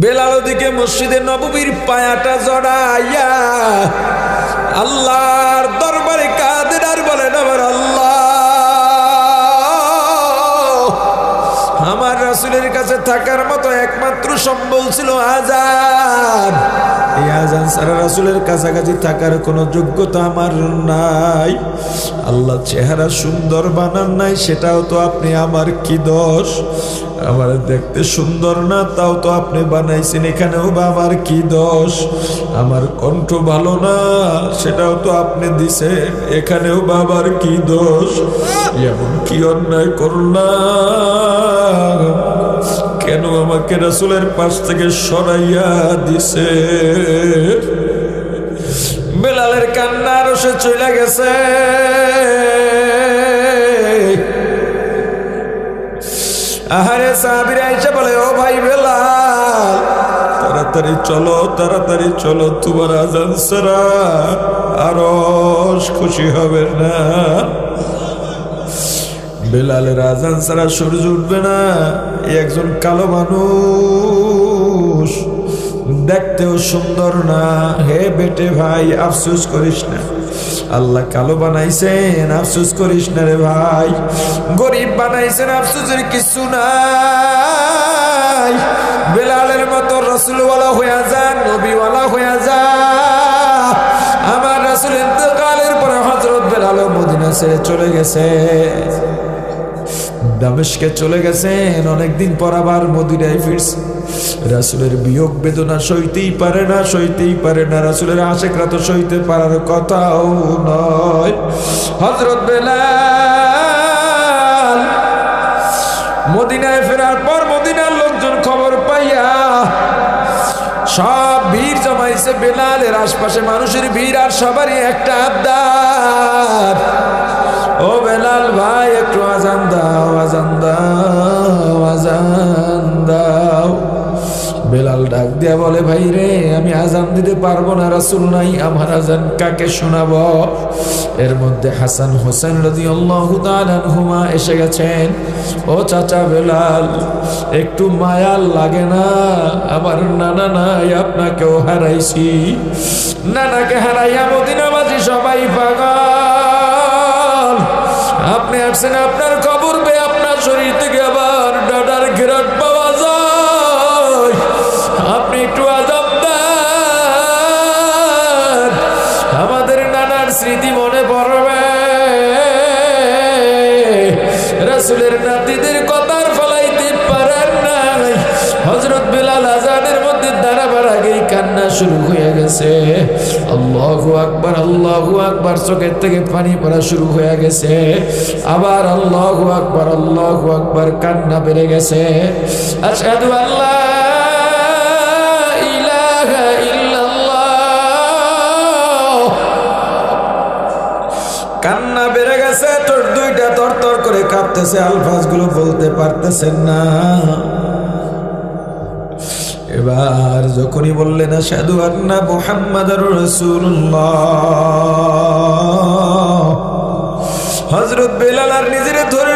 বেলাল ওদিকে মসজিদে নববীর পায়াটা জড়াইয়া আল্লাহর দরবারে কাঁদেন আর বলেন, আমার আল্লাহ, আমার রাসূলের কাছে থাকার মতো একমাত্র সম্বল ছিল আযান। এই আযান ছাড়া রাসূলের কাছাকাছি থাকার কোনো যোগ্যতা আমার নাই। আল্লাহ চেহারা সুন্দর বানান নাই, সেটাও তো আপনি, আমার কি দোষ? আমার দেখতে সুন্দর না, তাও তো আপনি বানাইছেন, এখানেও বা আমার কি দোষ? আমার কণ্ঠ ভালো না, সেটাও তো আপনি দিছেন, এখানেও বা আমার কি দোষ? এমন কি অন্যায় করলাম? কেন আমাকে রাসূলের পাশ থেকে সরাইয়া দিছে? বেলালের কান্না আরো সে চলে গেছে। আহারে সাহাবীরা এসে বলে, ও ভাই বেলাল, তাড়াতাড়ি চলো, তাড়াতাড়ি চলো, তোমার আযান ছাড়া আরশ খুশি হবে না। বেলালের আযান ছাড়া সূর্য উঠবে না। একজন কালো মানুষ, দেখতেও সুন্দর না। হে বেটে ভাই, আফসোস করিস না, আল্লাহ কালো বানাইছেন, আফসোস করিস না রে ভাই। গরিব বানাইছেন, আফসোসের কিছু নাই। বেলালের মতো রাসূলওয়ালা হয়ে যান, নবীওয়ালা হয়ে যা। আমার রাসূল ইন্তেকালের পরে হযরত বেলাল মদিনা ছেড়ে চলে গেছে, দামেস্কে চলে গেছেন। অনেকদিন পর আবার মদিনায় ফিরছে। রাসূলের বিয়োগ বেদনা সইতেই পারে না, সইতেই পারে না। রাসূলের আশিকরা তো সইতে পারার কথাও নয়। হযরত বেলাল মদিনায় ফেরার পর মদিনার লোকজন খবর পাইয়া সব ভিড় জমাইছে বেলালের আশপাশে, মানুষের ভিড়। আর সবারই একটা আবদার, ও বেলাল ভাই, একটু আযান দাও, আযান দাও, আযান দাও। বেলাল ডাক দিয়া বলে, ভাই রে, আমি আযান দিতে পারবো না, রাসূল নাই, আমার আযান কাকে শোনাবো? এর মধ্যে হাসান হোসেন রাদিয়াল্লাহু তাআলা আনহুমা এসে গেছেন। ও চাচা বেলাল, একটু মায়া লাগে না? আমার নানা নাই, আপনাকেও হারাইছি। নানাকে হারাইয়া মদিনাবাসী সবাই পাগল। আপনি আসছেন, আপনার খবর পেয়ে আপনার শরীর থেকে আবার ডাডার ঘেরাট পাওয়া যায়। আপনি একটু আযান দেন, আমাদের নানার স্মৃতি মনে পড়বে। রাসূলের নাতিদের কথার ফলাইতে পারেন নাই। হযরত বেলাল আযানের মধ্যে দাঁড়াবার আগেই কান্না শুরু হয়ে গেছে। আল্লাহু আকবার, আল্লাহু আকবার, চোখের থেকে পানি পড়া শুরু হয়ে গেছে। আবার আল্লাহু আকবার, আল্লাহু আকবার, কান্না বেড়ে গেছে। আশহাদু আল্লা ইলাহা ইল্লাল্লাহ। কান্না বেড়ে গেছে, তোর দুইটা তরতর করে কাঁপতেছে, আলফাজগুলো বলতে পারতেছেন না। এবার যখনই বললেন আশহাদু আন্না মুহাম্মাদুর রাসূলুল্লাহ, হযরত বেলাল আর নিজেরে ধরে